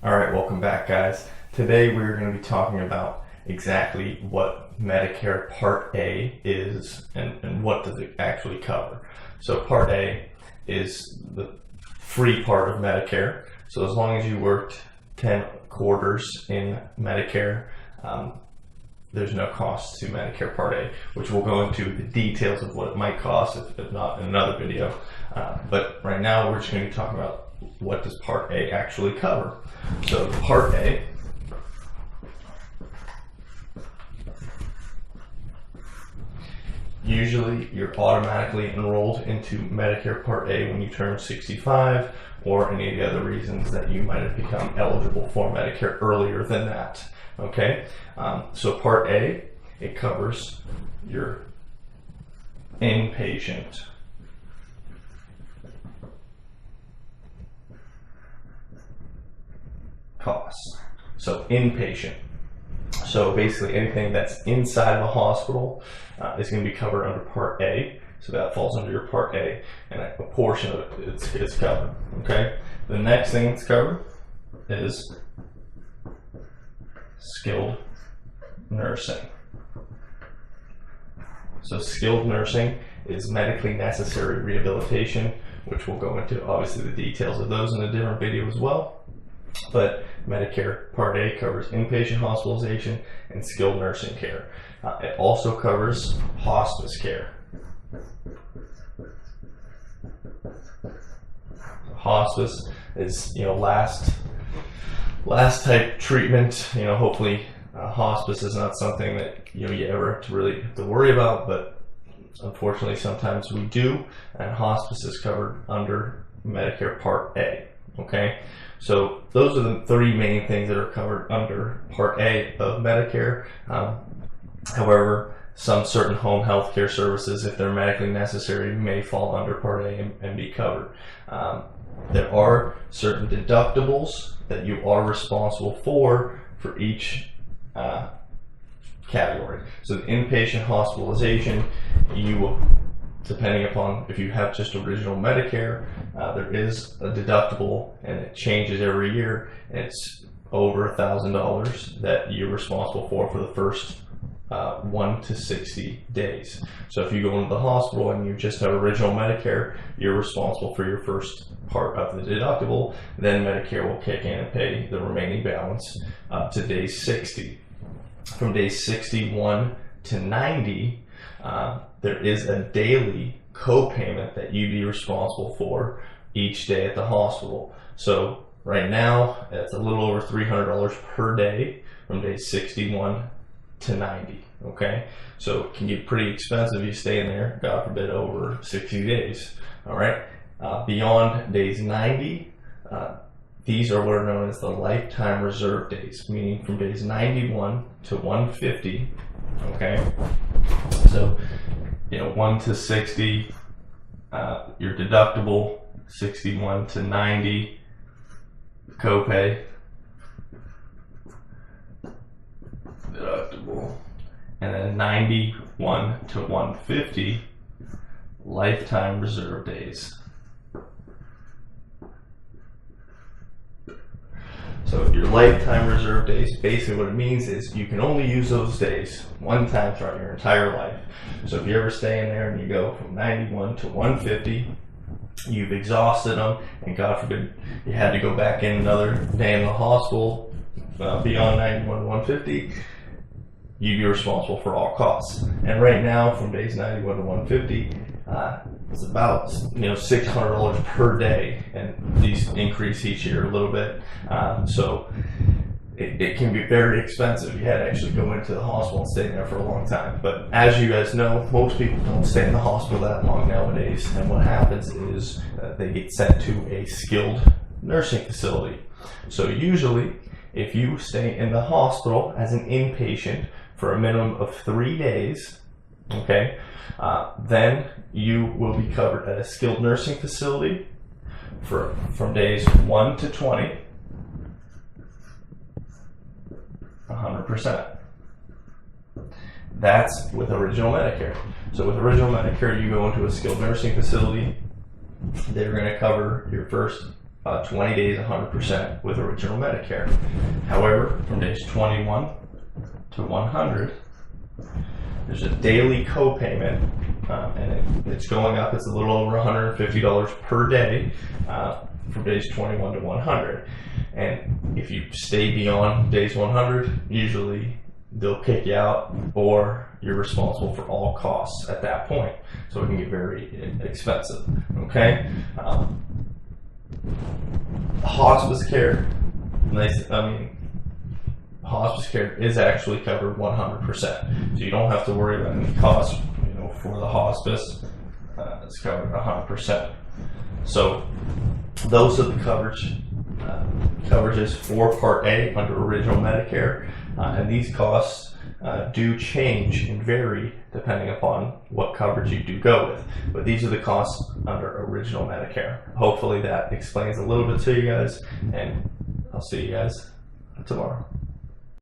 All right, welcome back, guys. Today we're going to be talking about exactly what Medicare Part A is and what does it actually cover. So Part A is the free part of Medicare. So as long as you worked 10 quarters in Medicare, there's no cost to Medicare Part A, which we'll go into the details of what it might cost, if not in another video. But right now we're just going to be talking about what does Part A actually cover. So Part A usually you're automatically enrolled into Medicare Part A when you turn 65 or any of the other reasons that you might have become eligible for Medicare earlier than that. Okay, so Part A, it covers your inpatient costs. So inpatient. So basically anything that's inside of a hospital is going to be covered under Part A. So that falls under your Part A, and a portion of it is covered. Okay. The next thing that's covered is skilled nursing. So skilled nursing is medically necessary rehabilitation, which we'll go into obviously the details of those in a different video as well. But Medicare Part A covers inpatient hospitalization and skilled nursing care. It also covers hospice care. Hospice is, last type treatment. Hopefully hospice is not something that you ever have to really have to worry about, but unfortunately sometimes we do, and hospice is covered under Medicare Part A. Okay, so those are the three main things that are covered under Part A of Medicare. However, some certain home health care services, if they're medically necessary, may fall under Part A and be covered. There are certain deductibles that you are responsible for each category. So the inpatient hospitalization, depending upon if you have just original Medicare, there is a deductible and it changes every year. It's over $1,000 that you're responsible for the first 1 to 60 days. So if you go into the hospital and you just have original Medicare, you're responsible for your first part of the deductible. Then Medicare will kick in and pay the remaining balance up to day 60. From day 61 to 90, there is a daily co-payment that you'd be responsible for each day at the hospital. So right now, it's a little over $300 per day from day 61 to 90. Okay, so it can get pretty expensive if you stay in there, God forbid, over 60 days. All right, beyond days 90, these are what are known as the lifetime reserve days, meaning from days 91 to 150. Okay, so 1 to 60, your deductible, 61 to 90, copay, deductible, and then 91 to 150, lifetime reserve days. So your lifetime reserve days, basically what it means is you can only use those days one time throughout your entire life. So if you ever stay in there and you go from 91 to 150, you've exhausted them, and God forbid you had to go back in another day in the hospital beyond 91 to 150, you'd be responsible for all costs. And right now, from days 91 to 150, it's about $600 per day, and these increase each year a little bit. So it can be very expensive. You had to actually go into the hospital and stay there for a long time. But as you guys know, most people don't stay in the hospital that long nowadays, and what happens is they get sent to a skilled nursing facility. So usually, if you stay in the hospital as an inpatient for a minimum of 3 days, okay, then you will be covered at a skilled nursing facility from days 1 to 20, 100%. That's with original Medicare. So with original Medicare, you go into a skilled nursing facility, they're going to cover your first 20 days 100% with original Medicare. However, from days 21 to 100, there's a daily copayment, and it's going up. It's a little over $150 per day from days 21 to 100. And if you stay beyond days 100, usually they'll kick you out, or you're responsible for all costs at that point. So it can get very expensive. Okay. Hospice care, hospice care is actually covered 100%. So you don't have to worry about any costs, for the hospice. It's covered 100%. So those are the coverages for Part A under original Medicare, and these costs do change and vary depending upon what coverage you do go with. But these are the costs under original Medicare. Hopefully that explains a little bit to you guys, and I'll see you guys tomorrow.